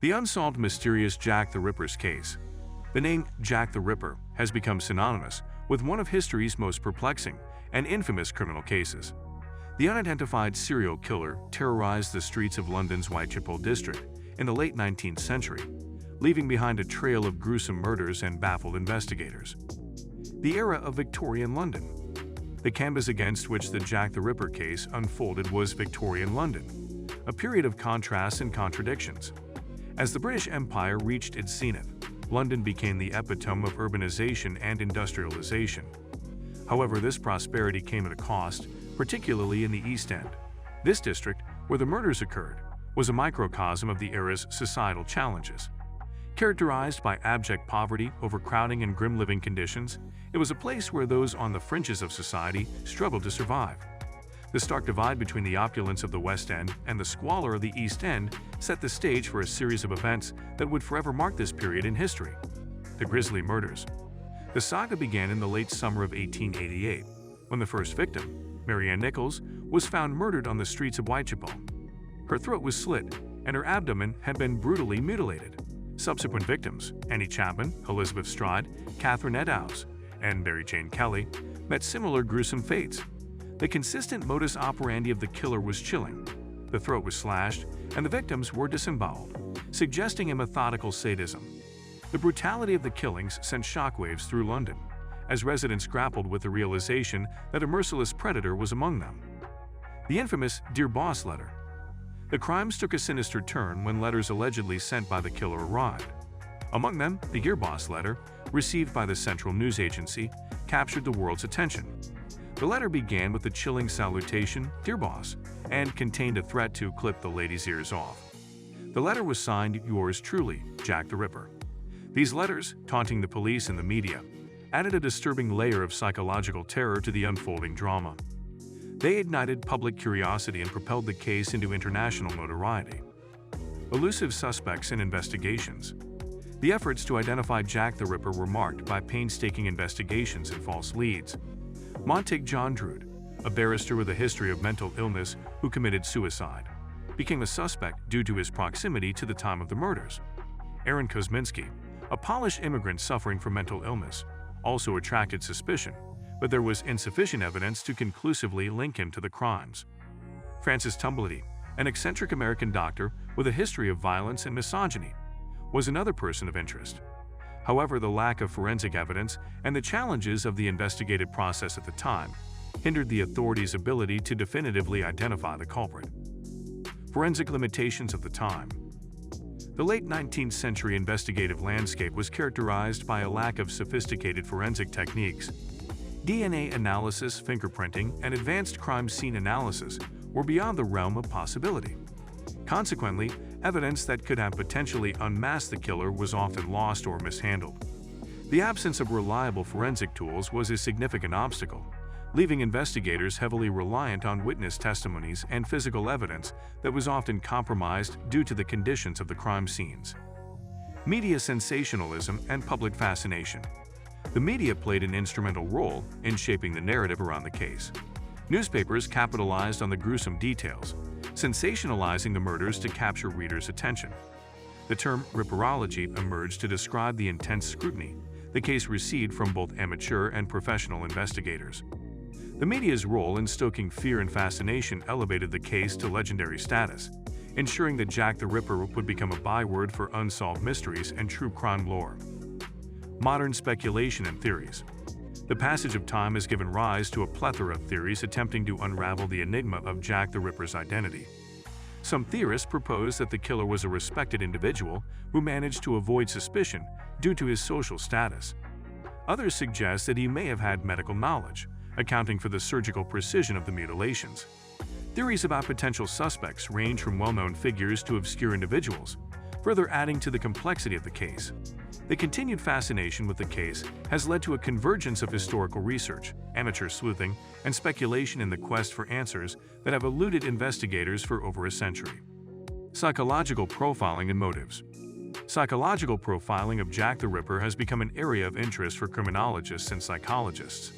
The unsolved mysterious Jack the Ripper's case. The name Jack the Ripper has become synonymous with one of history's most perplexing and infamous criminal cases. The unidentified serial killer terrorized the streets of London's Whitechapel district in the late 19th century, leaving behind a trail of gruesome murders and baffled investigators. The era of Victorian London. The canvas against which the Jack the Ripper case unfolded was Victorian London, a period of contrasts and contradictions. As the British Empire reached its zenith, London became the epitome of urbanization and industrialization. However, this prosperity came at a cost, particularly in the East End. This district, where the murders occurred, was a microcosm of the era's societal challenges. Characterized by abject poverty, overcrowding, and grim living conditions, it was a place where those on the fringes of society struggled to survive. The stark divide between the opulence of the West End and the squalor of the East End set the stage for a series of events that would forever mark this period in history. The grisly murders. The saga began in the late summer of 1888, when the first victim, Mary Ann Nichols, was found murdered on the streets of Whitechapel. Her throat was slit, and her abdomen had been brutally mutilated. Subsequent victims, Annie Chapman, Elizabeth Stride, Catherine Eddowes, and Mary Jane Kelly, met similar gruesome fates. The consistent modus operandi of the killer was chilling. The throat was slashed, and the victims were disemboweled, suggesting a methodical sadism. The brutality of the killings sent shockwaves through London, as residents grappled with the realization that a merciless predator was among them. The infamous Dear Boss letter. The crimes took a sinister turn when letters allegedly sent by the killer arrived. Among them, the Dear Boss letter, received by the Central News Agency, captured the world's attention. The letter began with the chilling salutation, "Dear Boss," and contained a threat to clip the lady's ears off. The letter was signed, "Yours truly, Jack the Ripper." These letters, taunting the police and the media, added a disturbing layer of psychological terror to the unfolding drama. They ignited public curiosity and propelled the case into international notoriety. Elusive suspects and investigations. The efforts to identify Jack the Ripper were marked by painstaking investigations and false leads. Montague John Drude, a barrister with a history of mental illness who committed suicide, became a suspect due to his proximity to the time of the murders. Aaron Kosminski, a Polish immigrant suffering from mental illness, also attracted suspicion, but there was insufficient evidence to conclusively link him to the crimes. Francis Tumblety, an eccentric American doctor with a history of violence and misogyny, was another person of interest. However, the lack of forensic evidence and the challenges of the investigative process at the time hindered the authorities' ability to definitively identify the culprit. Forensic limitations of the time. The late 19th century investigative landscape was characterized by a lack of sophisticated forensic techniques. DNA analysis, fingerprinting, and advanced crime scene analysis were beyond the realm of possibility. Consequently, evidence that could have potentially unmasked the killer was often lost or mishandled. The absence of reliable forensic tools was a significant obstacle, leaving investigators heavily reliant on witness testimonies and physical evidence that was often compromised due to the conditions of the crime scenes. Media sensationalism and public fascination. The media played an instrumental role in shaping the narrative around the case. Newspapers capitalized on the gruesome details, sensationalizing the murders to capture readers' attention. The term ripperology emerged to describe the intense scrutiny the case received from both amateur and professional investigators. The media's role in stoking fear and fascination elevated the case to legendary status, ensuring that Jack the Ripper would become a byword for unsolved mysteries and true crime lore. Modern speculation and theories. The passage of time has given rise to a plethora of theories attempting to unravel the enigma of Jack the Ripper's identity. Some theorists propose that the killer was a respected individual who managed to avoid suspicion due to his social status. Others suggest that he may have had medical knowledge, accounting for the surgical precision of the mutilations. Theories about potential suspects range from well-known figures to obscure individuals, further adding to the complexity of the case. The continued fascination with the case has led to a convergence of historical research, amateur sleuthing, and speculation in the quest for answers that have eluded investigators for over a century. Psychological profiling and motives. Psychological profiling of Jack the Ripper has become an area of interest for criminologists and psychologists.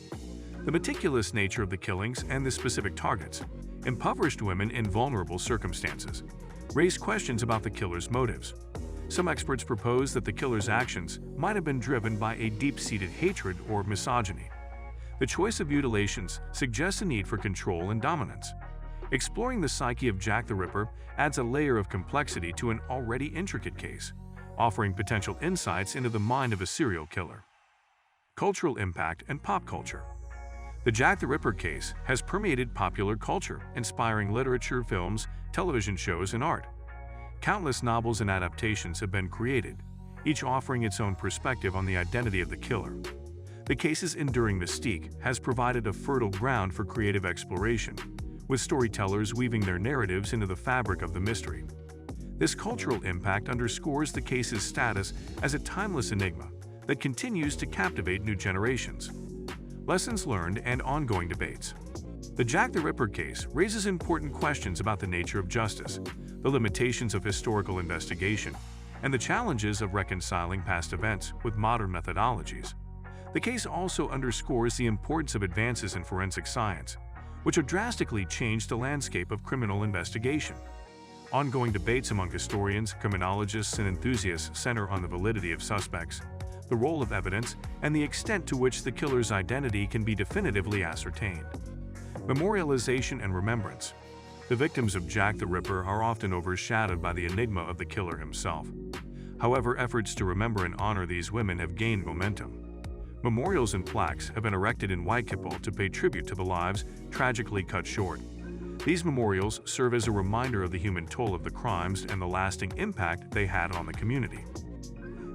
The meticulous nature of the killings and the specific targets, impoverished women in vulnerable circumstances, raise questions about the killer's motives. Some experts propose that the killer's actions might have been driven by a deep-seated hatred or misogyny. The choice of mutilations suggests a need for control and dominance. Exploring the psyche of Jack the Ripper adds a layer of complexity to an already intricate case, offering potential insights into the mind of a serial killer. Cultural impact and pop culture. The Jack the Ripper case has permeated popular culture, inspiring literature, films, television shows, and art. Countless novels and adaptations have been created, each offering its own perspective on the identity of the killer. The case's enduring mystique has provided a fertile ground for creative exploration, with storytellers weaving their narratives into the fabric of the mystery. This cultural impact underscores the case's status as a timeless enigma that continues to captivate new generations. Lessons learned and ongoing debates. The Jack the Ripper case raises important questions about the nature of justice, the limitations of historical investigation, and the challenges of reconciling past events with modern methodologies. The case also underscores the importance of advances in forensic science, which have drastically changed the landscape of criminal investigation. Ongoing debates among historians, criminologists, and enthusiasts center on the validity of suspects, the role of evidence, and the extent to which the killer's identity can be definitively ascertained. Memorialization and remembrance. The victims of Jack the Ripper are often overshadowed by the enigma of the killer himself. However, efforts to remember and honor these women have gained momentum. Memorials and plaques have been erected in Whitechapel to pay tribute to the lives tragically cut short. These memorials serve as a reminder of the human toll of the crimes and the lasting impact they had on the community.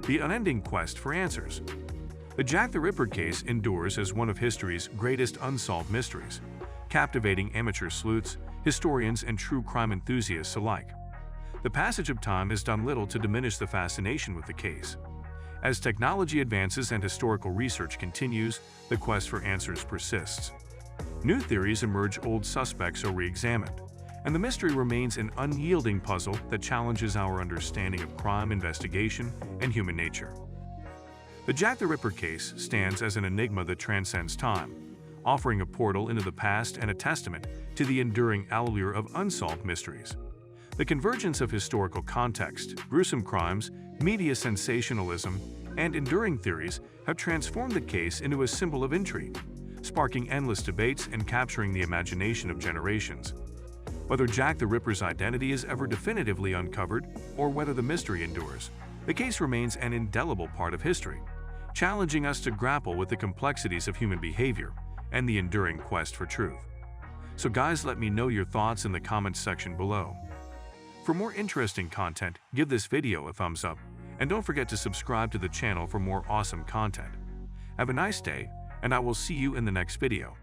The unending quest for answers. The Jack the Ripper case endures as one of history's greatest unsolved mysteries, captivating amateur sleuths, historians, and true crime enthusiasts alike. The passage of time has done little to diminish the fascination with the case. As technology advances and historical research continues, the quest for answers persists. New theories emerge, old suspects are re-examined, and the mystery remains an unyielding puzzle that challenges our understanding of crime investigation and human nature. The Jack the Ripper case stands as an enigma that transcends time, offering a portal into the past and a testament to the enduring allure of unsolved mysteries. The convergence of historical context, gruesome crimes, media sensationalism, and enduring theories have transformed the case into a symbol of intrigue, sparking endless debates and capturing the imagination of generations. Whether Jack the Ripper's identity is ever definitively uncovered or whether the mystery endures, the case remains an indelible part of history, challenging us to grapple with the complexities of human behavior and the enduring quest for truth. So guys, let me know your thoughts in the comments section below. For more interesting content, give this video a thumbs up, and don't forget to subscribe to the channel for more awesome content. Have a nice day, and I will see you in the next video.